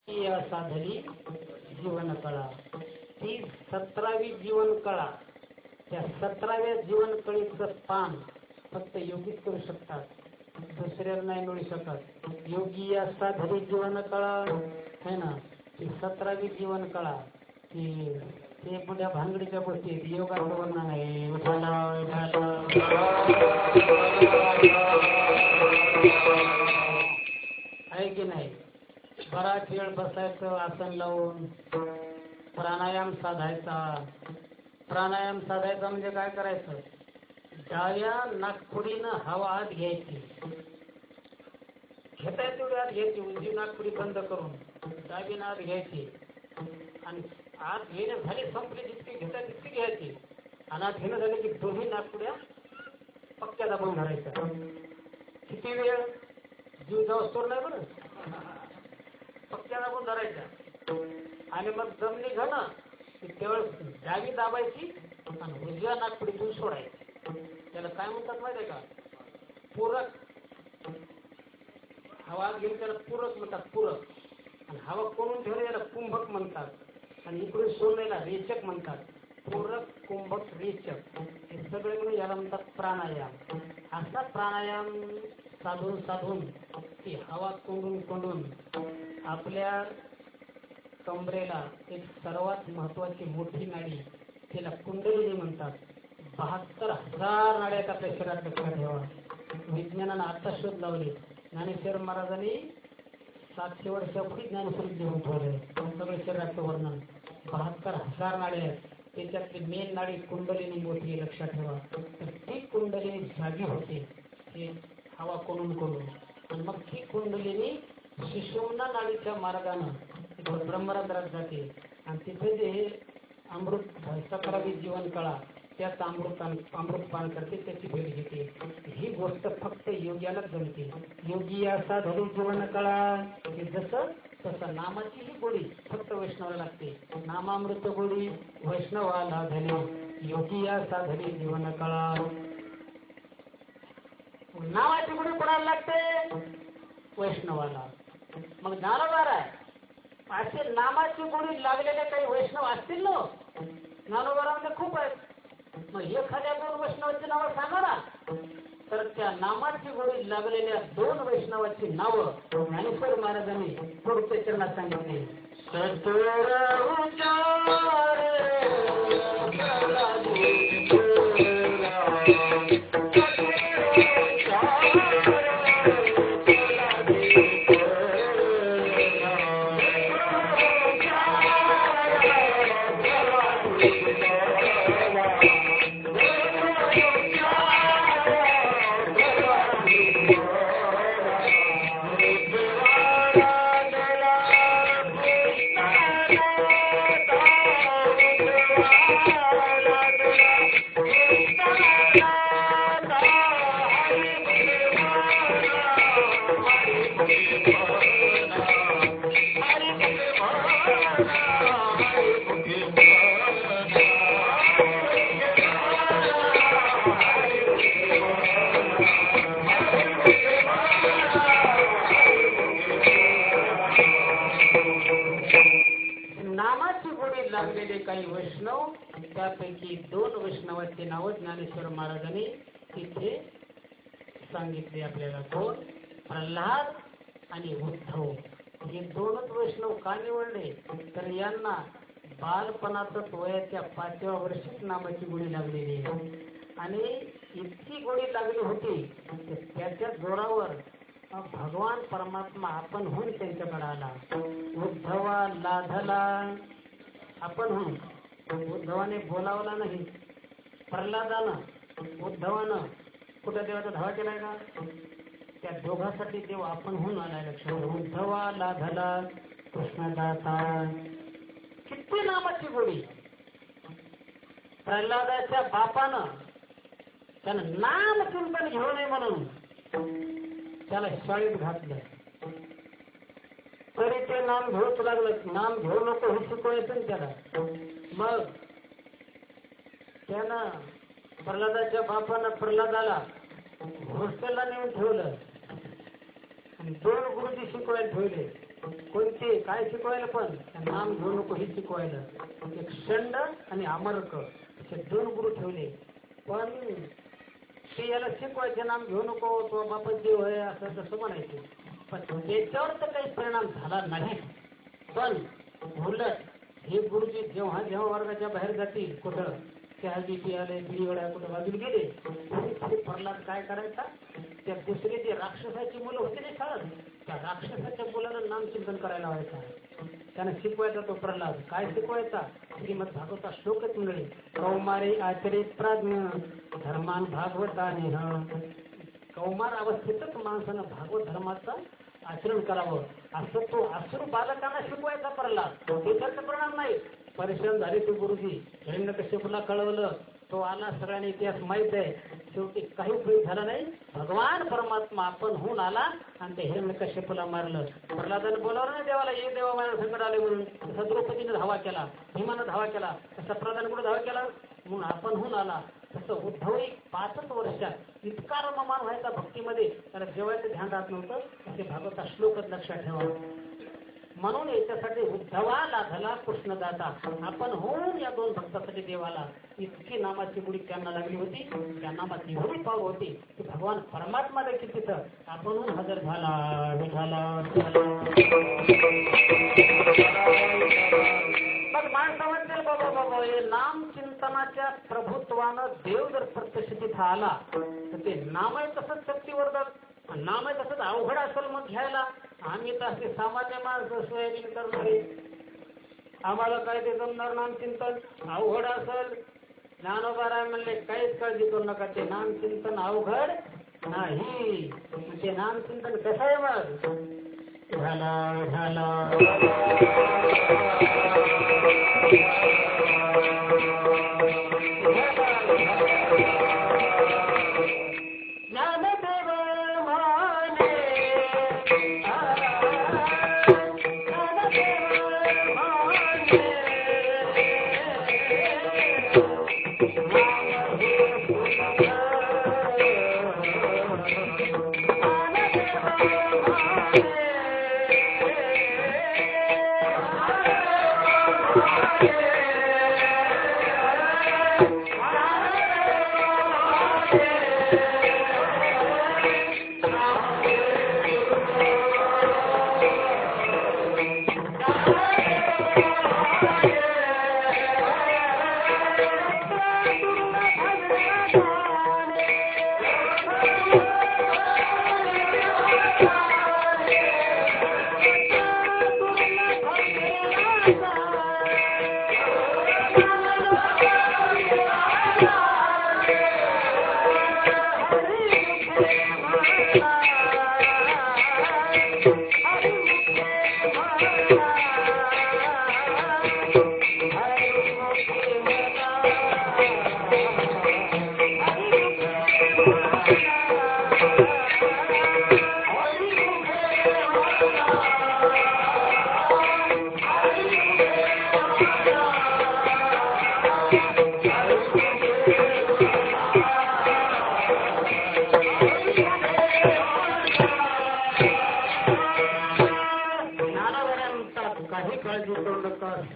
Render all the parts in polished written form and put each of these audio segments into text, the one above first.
या साधली जीवन कळा. ती 17वी जीवन कळा. त्या 17व्या जीवन कळीचं पान फक्त योगीच करू शकतात, दुसऱ्याला नाही मिळू शकत. योगी या साधली जीवन कळा है ना, ती 17वी जीवन कळा. ती ते मोठ्या भानगडीच्या गोष्टी आहेत. योगाचं वर्णन आहे. आहे की नाही. बराच वेळ बसायचं आसन लावून, प्राणायाम साधायचा. प्राणायाम साधायचा म्हणजे काय करायचं, डाव्या नाकपुडीनं हवा आत घ्यायची, घेता तेवढी आत घ्यायची, उजवी नाकपुडी बंद करून डावी आत घ्यायची आणि आत घेणं झाली संपली, जितकी घेता तितकी घ्यायची आणि आत घेणं झाले की दोन्ही नाकपुड्या पक्क्या दाबून धरायच्या. किती वेळ, जीव जाऊ नाही बरं, पक्क्या दाबून धरायच्या आणि मग जमनी घाणं त्यावेळेस डावी दाबायची आणि उजव्या नाकपुडीतून सोडायची. त्याला काय म्हणतात माहिती आहे का, पूरक. हवा घेऊन त्याला पूरक म्हणतात, पूरक. आणि हवा कोणून ठेवणे याला कुंभक म्हणतात आणि इकडून सोडलेला रेचक म्हणतात. पूरक, कुंभक, रेचक हे सगळे म्हणून याला म्हणतात प्राणायाम. असा प्राणायाम साधून साधून ती हवा कोंडून कोंडून आपल्या कमरेला एक सर्वात महत्वाची मोठी नाडी, तिला कुंडलिनी म्हणतात. 72,000 नाड्या आपल्या शरीरात लक्षात ठेवा. विज्ञानानं आता शोध लावले. ज्ञानेश्वर महाराजांनी 700 वर्षापूर्वी ज्ञानस्वरूप घेऊन ठेवले सगळे शरीराचं वर्णन. 72,000 नाड्या आहेत. त्याच्यातली मेन नाडी कुंडलिनी मोठी, लक्षात ठेवा. तर ती कुंडलिनी जागी होते हे हवा कोणून कोणून, आणि मग ती कुंडलिनी सुषुम्ना नाडीच्या मार्गानं ब्रह्मरंध्रात जाते आणि तिथे जे अमृत 17वी जीवन कळा त्यात अमृतपान करते, त्याची भेट घेते. ही गोष्ट फक्त योग्यालाच जमते. योगी असा धरू जीवन कळा. जसं तसं नामाची ही गोडी फक्त वैष्णवाला लागते. नामामृत गोडी वैष्णवाला धनी, योगी असा धरी जीवन कळा. नावाची गोडी कोणाला लागते, वैष्णवाला. मग ज्ञानोबार आहे असे नामाची गोडी लागलेले काही वैष्णव असतील ना, ज्ञानोबारामध्ये खूप आहेत. मग एखाद्या 2 वैष्णवाची नावं सांगा ना, तर त्या नामाची गोडी लागलेल्या 2 वैष्णवाची नावं ज्ञानेश्वर महाराजांनी पुढच्या चरणात सांगितली. नामाची गोडी लागलेले काही वैष्णव, त्यापैकी 2 वैष्णवाची नावं ज्ञानेश्वर महाराजांनी तिथे सांगितले आपल्याला. कोण, प्रल्हाद आणि उद्धव. हे 2च वैष्णव का निवडले, तर यांना बालपणातच वयाच्या 5व्या वर्षीच नामाची गोडी लागलेली आहे आणि इतकी गोडी लागली होती त्याच्या जोरावर भगवान परमात्मा आपण होऊन त्यांच्याकडे आला. उद्धवा लाधला आपण होऊन, उद्धवाने बोलावला नाही, प्रल्हादानं उद्धवानं कुठं देवाचा धावा केलाय का, त्या दोघांसाठी देव आपण होऊन आलाय. लक्षात, उद्धवा लाधला कृष्णदासा. किती नामाची गोडी. प्रल्हादाच्या बापानं त्यानं नाम चिंतन घेऊ नये म्हणून त्याला शाळेत घातलं, तरी ते नाम घेऊच लागलं. नाम घेऊ नको हे शिकवायचं त्याला. मग त्यानं प्रल्हादाच्या बापानं प्रल्हादाला हॉस्टेलला नेऊन ठेवलं आणि 2 गुरुजी शिकवायला ठेवले. कोणते काय शिकवायला पण नाम घेऊ नको हे शिकवायला एक षंड आणि अमरक असे 2 गुरु ठेवले पण ते याला शिकवायचे नाम घेऊ नको तो बापा जीव आहे असं तसं म्हणायचे पण त्याच्यावर तर काही परिणाम झाला नाही पण उलट हे गुरुजी जेव्हा जेव्हा वर्गाच्या बाहेर जातील कुठं चहाजी पियाले बिडीवड्या कुठं बाजूला गेले प्रल्हाद काय करायचा त्या दुसरे जे राक्षसाची मुलं होते ना शाळेत त्या राक्षसाच्या मुलाला नामचिंतन करायला व्हायचा त्यानं शिकवायचा तो प्रल्हाद काय शिकवायचा श्रीमद भागवता श्लोकच मिळेल कौमारे आचरित प्राज्ञ धर्मान भागवताने कौमार अवस्थेतच माणसानं भागवत धर्माचा आचरण करावं असं तो असुर बालकांना शिकवायचा प्रल्हाद त्याच्याचा परिणाम नाही परेशान झाले ते गुरुजी हिरण्यकश्यपूला कळवलं तो आला सगळ्यांनी इतिहास माहित आहे शेवटी काही उपयोग झाला नाही भगवान परमात्मा आपण होऊन आला आणि ते हिरण्यकश्यपूला मारलं प्रल्हादाने बोलावलं नाही देवाला ये देवा माझ्या संकट आले म्हणून तसा द्रौपदीने धावा केला भीमानं धावा केला तसा प्रल्हादाने कुठे धावा केला म्हणून आपण होऊन आला तसं उद्धव 5 वर्षात इतका रममान व्हायचा भक्तीमध्ये त्याला जेवायचं ध्यान राहत नव्हतं असे भागवता श्लोकच लक्षात ठेवा म्हणून याच्यासाठी उद्धवाला झाला कृष्ण दाता आपण होऊन या 2 भक्तासाठी देवाला इतकी नामाची गुढी त्यांना लागली होती त्या नामाची एवढी पाव होती की भगवान परमात्मा देखील तिथं आपण हजर झाला मग माणसा म्हणतील बाबा बाबा हे नाम चिंतनाच्या प्रभुत्वानं देव जर प्रत्यक्ष तिथं आला तर ते नाम आहे तसंच शक्तिवर्धक नाम आहे तसंच अवघड असेल मग घ्यायला आम्ही तर असे सामान्य माणसं सोयाबीन करणारे आम्हाला काय ते जमणार नामचिंतन अवघड असेल ज्ञानोबा राय म्हणले काहीच काळजी करू नका ते नामचिंतन अवघड नाही ते नामचिंतन कसं आहे मग झाला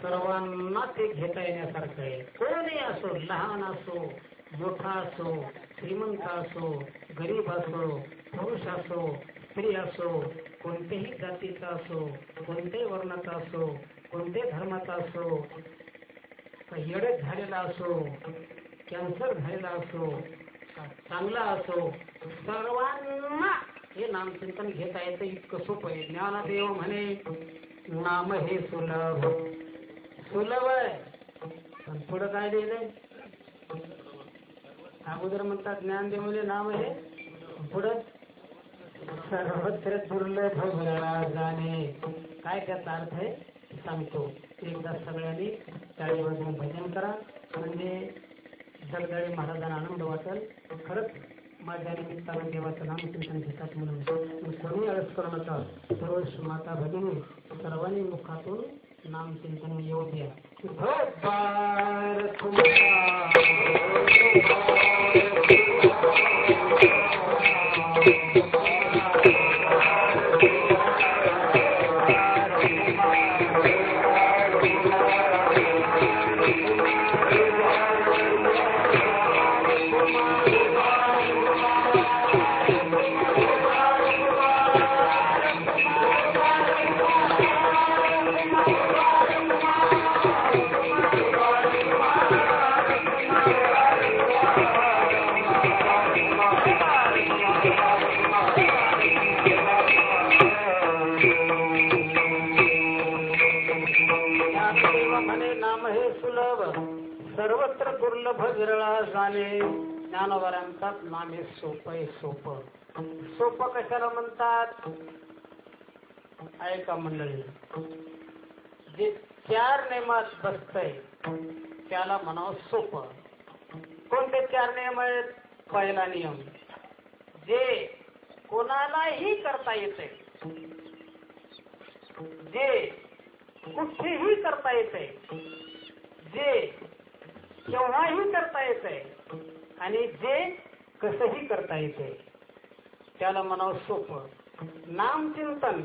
सर्वांना ते घेता येण्यासारखं आहे कोणी असो लहान असो मोठा असो श्रीमंत असो गरीब असो पुरुष असो स्त्री असो कोणत्याही जातीचा असो कोणत्याही वर्णाचा असो कोणत्याही धर्माचा असो येडे झालेला असो कॅन्सर झालेला असो चांगला असो सर्वांना हे नामचिंतन घेता येतं इतकं सोपं आहे ज्ञानदेव म्हणे नाम हे सुलभ आहे पण पुढं काय लिहिलंय अगोदर म्हणतात ज्ञानदेव म्हणजे नाम हे पुढं सर्वत्र दुर्लभ जाणे काय त्याचा अर्थ आहे सांगतो एकदा सगळ्यांनी टाळी वाजवून भजन करा म्हणजे जगदाळे महाराजांना आनंद वाटेल खरंच माझ्या निमित्तानं देवाचं नामचिंतन घेतात म्हणून कोणी आळस करू नका सर्व माता भगिनी सर्वांनी मुखातून नामचिंतन येऊ द्या सुलभ सर्वत्र दुर्लभ विरळा जाणे. ज्ञानोबारांतात नामे सोपं सोपं. सोपं कशाला म्हणतात? ऐका मंडळी, जे 4 नियमात बसतंय त्याला म्हणावं सोपं. कोणते 4 नियम आहेत? पहिला नियम, जे कोणालाही करता येते, जे कुठेही करता येते, जे केव्हाही करता येते आणि जे कसंही करता येते त्याला म्हणावं सोपं. नामचिंतन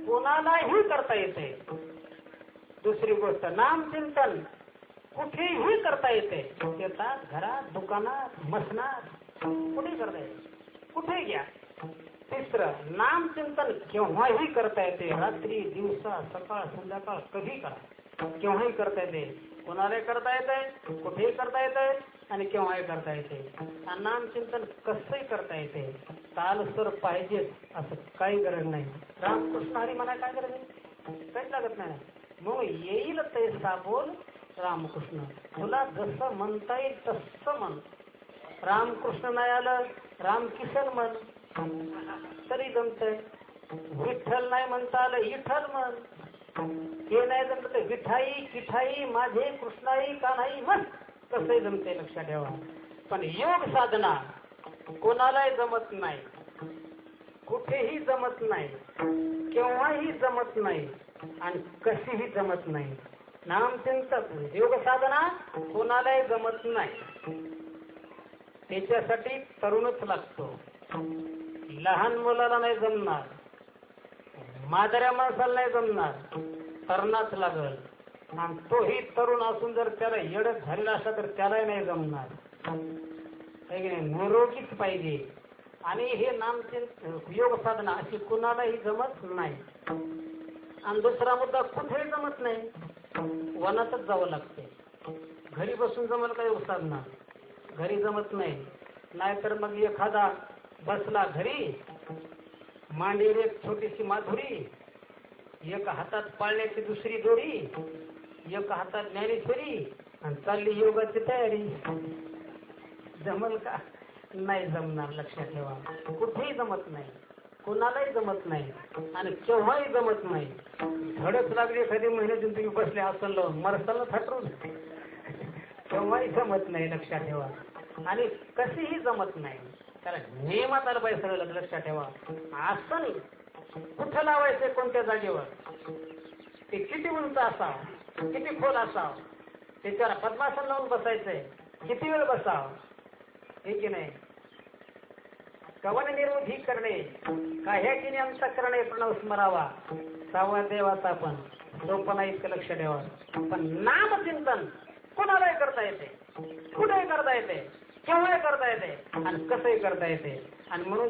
कोणालाही करता येते. दुसरी गोष्ट, नामचिंतन कुठेही करता येते. शेतात, घरात, दुकानात, मसनात, कुठेही करता येते, कुठे घ्या. तिसरं, नामचिंतन केव्हाही करता येते. रात्री, दिवसा, सकाळ, संध्याकाळ, कधी करा, केव्हाही करता येते. कोणालाही करता येते, कुठेही करता येते आणि केव्हाही करता येते. आणि नामचिंतन कसंही करता येते. ताल सर पाहिजेच असं काही गरज नाही. रामकृष्ण हरी म्हणा काय गरज आहे? काहीच लागत नाही. मग येईल तैसा बोल रामकृष्ण, तुला जसं म्हणता येईल तसं म्हण. रामकृष्ण नाही आलं, रामकिशन म्हण तरी जमतंय. विठ्ठल नाही म्हणता आलं, विठ्ठल म्हण. हे नाही जमत विठाई किठाई माझे कृष्णाई कान्हाई म्हण, कसंही जमते. लक्षात ठेवा. पण योग साधना कोणालाही जमत नाही, कुठेही जमत नाही, केव्हाही जमत नाही आणि कशीही जमत नाही. नामचिंतन योग साधना कोणालाही जमत नाही. त्याच्यासाठी तरुणच लागतो. लहान मुलाला नाही जमणार, म्हाताऱ्या माणसाला नाही जमणार, तरुणाच लागल. आणि तोही तरुण असून जर त्याला येडच झालेला असला तर त्यालाही नाही जमणार. निरोगीच पाहिजे. आणि हे नामचिंतन योग साधना अशी कुणालाही जमत नाही. आणि दुसरा मुद्दा, कुठेही जमत नाही. वनातच जावं लागते. घरी बसून जमल का योग साधना? घरी जमत नाही. नाहीतर मग एखादा बसला घरी, मांडीवर एक छोटीशी माधुरी, एक हातात पाळण्याची दुसरी दोरी, एक हातात ज्ञानेश्वरी आणि चालली योगाची तयारी. जमल का? नाही जमणार. लक्षात ठेवा. कुठेही जमत नाही, कोणालाही जमत नाही आणि केव्हाही जमत नाही. धडच लागली एखादी महिन्यातून तुम्ही बसले असल मरसाला थाटरून, केव्हाही जमत नाही. लक्षात ठेवा. आणि कशीही जमत नाही. त्याला नियमात आलं पाहिजे सगळं. लक्षात ठेवा. आसन कुठं लावायचं, कोणत्या जागेवर, ते किती उंच असावं, किती खोल असावं, त्याच्यावर पद्मासन लावून बसायचंय, किती वेळ बसावं, हे की नाही. कवन निर्वधी करणे, काह्याची अंत करणे, प्रणव स्मरावा, सावा देवाचा पण सोपं इतकं. लक्ष ठेवा. पण नामचिंतन कोणालाही करता येते, कुठेही करता येते, केव्हाही करता येते आणि कसंही करता येते. आणि म्हणून